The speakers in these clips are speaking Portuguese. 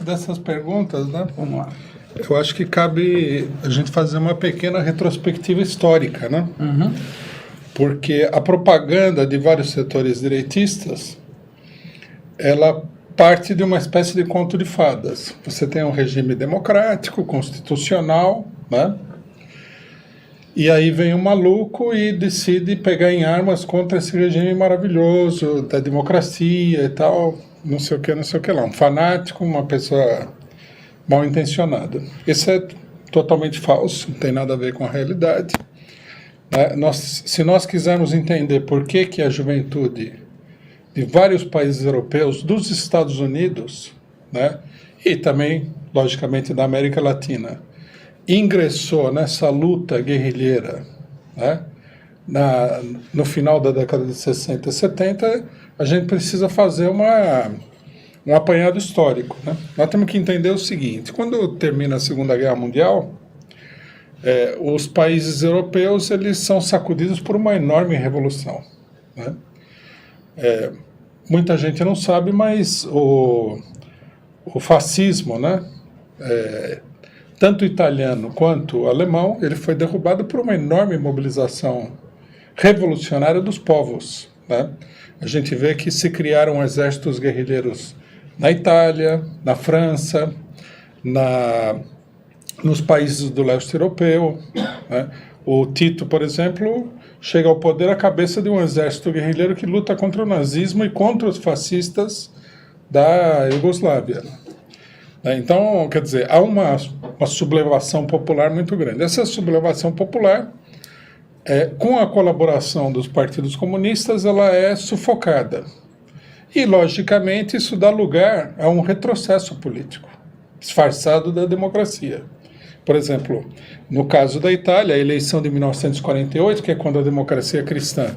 Dessas perguntas, né? Vamos lá. Eu acho que cabe a gente fazer uma pequena retrospectiva histórica, né? Porque a propaganda de vários setores direitistas, ela parte de uma espécie de conto de fadas. Você tem um regime democrático, constitucional, né? E aí vem um maluco e decide pegar em armas contra esse regime maravilhoso da democracia e tal, não sei o que lá. Um fanático, uma pessoa mal intencionada. Isso é totalmente falso, não tem nada a ver com a realidade. Se nós quisermos entender por que a juventude de vários países europeus, dos Estados Unidos, né, e também, logicamente, da América Latina, ingressou nessa luta guerrilheira, né, no final da década de 60 e 70, a gente precisa fazer um apanhado histórico, né? Nós temos que entender o seguinte: quando termina a Segunda Guerra Mundial, os países europeus eles são sacudidos por uma enorme revolução, né? Muita gente não sabe, mas o fascismo, né, tanto italiano quanto alemão, ele foi derrubado por uma enorme mobilização revolucionária dos povos, né? A gente vê que se criaram exércitos guerrilheiros na Itália, na França, nos países do leste europeu, né? O Tito, por exemplo, chega ao poder à cabeça de um exército guerrilheiro que luta contra o nazismo e contra os fascistas da Iugoslávia. Então, quer dizer, há uma sublevação popular muito grande. Essa sublevação popular, com a colaboração dos partidos comunistas, ela é sufocada. E, logicamente, isso dá lugar a um retrocesso político, disfarçado da democracia. Por exemplo, no caso da Itália, a eleição de 1948, que é quando a democracia cristã,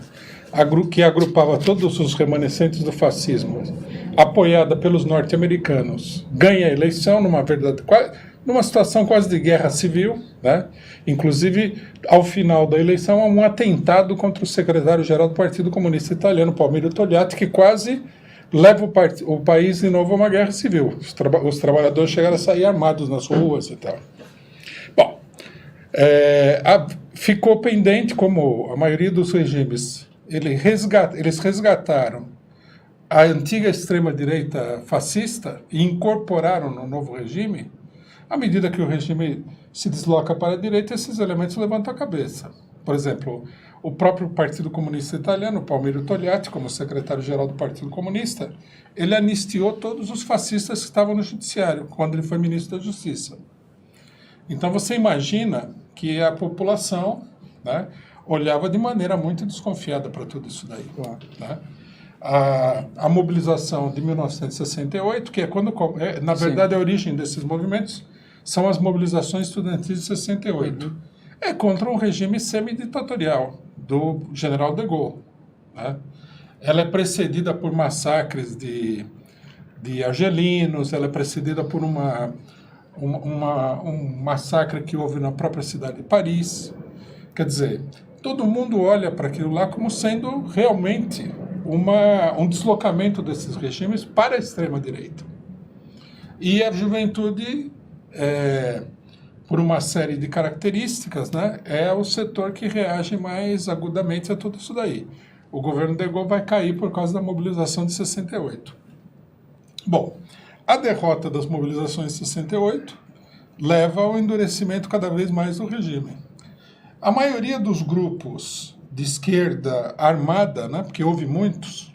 que agrupava todos os remanescentes do fascismo, apoiada pelos norte-americanos, ganha a eleição numa situação quase de guerra civil, né? Inclusive, ao final da eleição, há um atentado contra o secretário-geral do Partido Comunista Italiano, Palmiro Togliatti, que quase leva o país de novo a uma guerra civil. Os trabalhadores chegaram a sair armados nas ruas e tal. Bom, ficou pendente, como a maioria dos regimes, eles resgataram a antiga extrema-direita fascista e incorporaram no novo regime. À medida que o regime se desloca para a direita, esses elementos levantam a cabeça. Por exemplo, o próprio Partido Comunista Italiano, Palmiro Togliatti, como secretário-geral do Partido Comunista, ele anistiou todos os fascistas que estavam no judiciário, quando ele foi ministro da Justiça. Então você imagina que a população, né, olhava de maneira muito desconfiada para tudo isso daí. Né? A mobilização de 1968, que é quando, na verdade, a origem desses movimentos são as mobilizações estudantis de 68. É contra um regime semiditatorial do general de Gaulle. Né? Ela é precedida por massacres de argelinos, ela é precedida por um massacre que houve na própria cidade de Paris. Quer dizer, todo mundo olha para aquilo lá como sendo realmente um deslocamento desses regimes para a extrema-direita. E a juventude, por uma série de características, né, é o setor que reage mais agudamente a tudo isso daí. O governo de Gaulle vai cair por causa da mobilização de 68. Bom, a derrota das mobilizações de 68 leva ao endurecimento cada vez mais do regime. A maioria dos grupos de esquerda armada, né, porque houve muitos,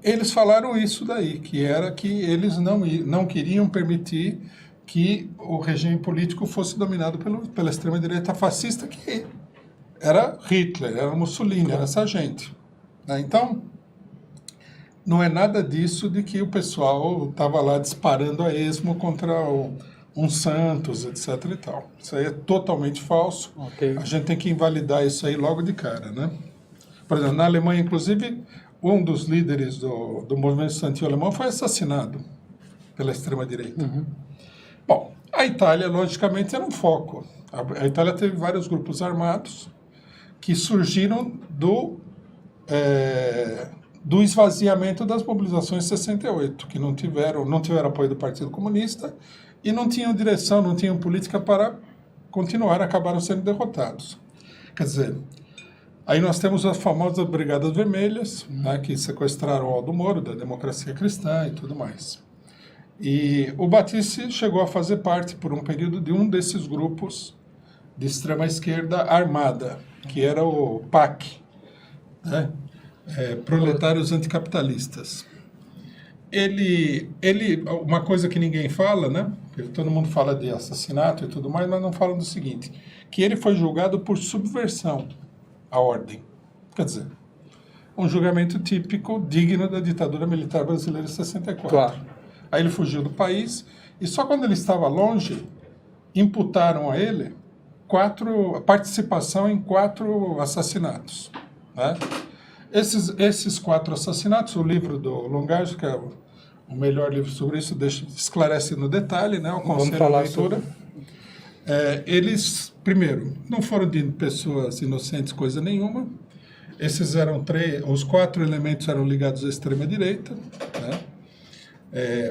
eles falaram isso daí, que era que eles não queriam permitir que o regime político fosse dominado pela extrema-direita fascista, que era Hitler, era Mussolini, era essa gente. Então, não é nada disso de que o pessoal estava lá disparando a esmo contra um Santos, etc. e tal. Isso aí é totalmente falso. Okay. A gente tem que invalidar isso aí logo de cara, né? Por exemplo, na Alemanha, inclusive, um dos líderes do movimento estudantil alemão foi assassinado pela extrema-direita. Bom, a Itália, logicamente, era um foco. A Itália teve vários grupos armados que surgiram do esvaziamento das mobilizações de 68, que não tiveram apoio do Partido Comunista e não tinham direção, não tinham política para continuar, acabaram sendo derrotados. Quer dizer, aí nós temos as famosas Brigadas Vermelhas, né, que sequestraram o Aldo Moro, da Democracia Cristã e tudo mais. E o Batiste chegou a fazer parte, por um período, de um desses grupos de extrema-esquerda armada, que era o PAC, né? Proletários Anticapitalistas. Ele, uma coisa que ninguém fala, né? Todo mundo fala de assassinato e tudo mais, mas não falam do seguinte, que ele foi julgado por subversão à ordem. Quer dizer, um julgamento típico, digno da ditadura militar brasileira de 64. Claro. Aí ele fugiu do país e só quando ele estava longe, imputaram a ele participação em 4 assassinatos, né? Esses 4 assassinatos, o livro do Longarzo, que é o melhor livro sobre isso, esclarece no detalhe, né? O conselho de leitura. Eles, primeiro, não foram de pessoas inocentes, coisa nenhuma. Esses eram os 4 elementos eram ligados à extrema-direita, né?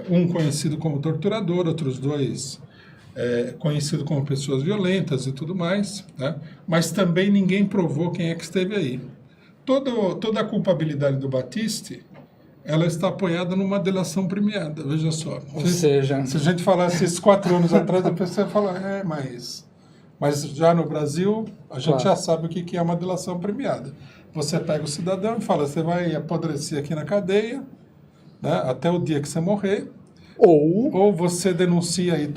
Um conhecido como torturador, outros 2 conhecido como pessoas violentas e tudo mais, né? Mas também ninguém provou quem é que esteve aí. Toda a culpabilidade do Batiste, ela está apoiada numa delação premiada, veja só. Ou seja... Se a gente falasse isso 4 anos atrás, a pessoa ia falar, mas já no Brasil, a gente já sabe o que é uma delação premiada. Você pega o cidadão e fala, você vai apodrecer aqui na cadeia, né, até o dia que você morrer, ou você denuncia aí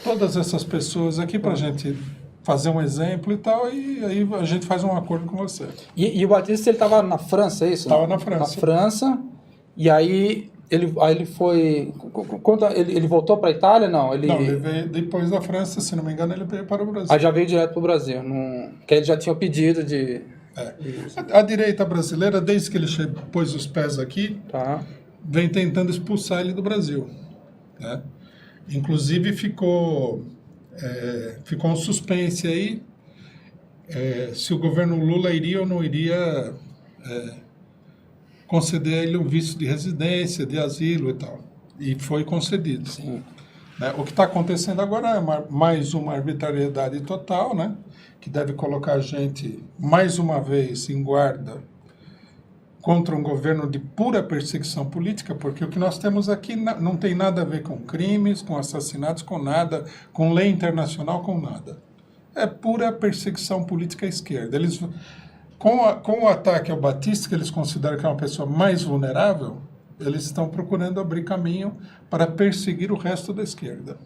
todas essas pessoas aqui para a gente fazer um exemplo e tal, e aí a gente faz um acordo com você. E o Batista, ele estava na França, é isso? Estava na França. Na França, e aí ele foi... Ele voltou para a Itália? Não, ele veio depois da França, se não me engano, ele veio para o Brasil. Aí já veio direto para o Brasil, que ele já tinha pedido de... A direita brasileira, desde que ele pôs os pés aqui, vem tentando expulsar ele do Brasil, né? Inclusive ficou um suspense aí se o governo Lula iria ou não iria conceder a ele um visto de residência, de asilo e tal. E foi concedido. Sim. Né? O que está acontecendo agora é mais uma arbitrariedade total, né? Que deve colocar a gente, mais uma vez, em guarda contra um governo de pura perseguição política, porque o que nós temos aqui não tem nada a ver com crimes, com assassinatos, com nada, com lei internacional, com nada. É pura perseguição política à esquerda. Eles, com o ataque ao Batista, que eles consideram que é uma pessoa mais vulnerável, eles estão procurando abrir caminho para perseguir o resto da esquerda.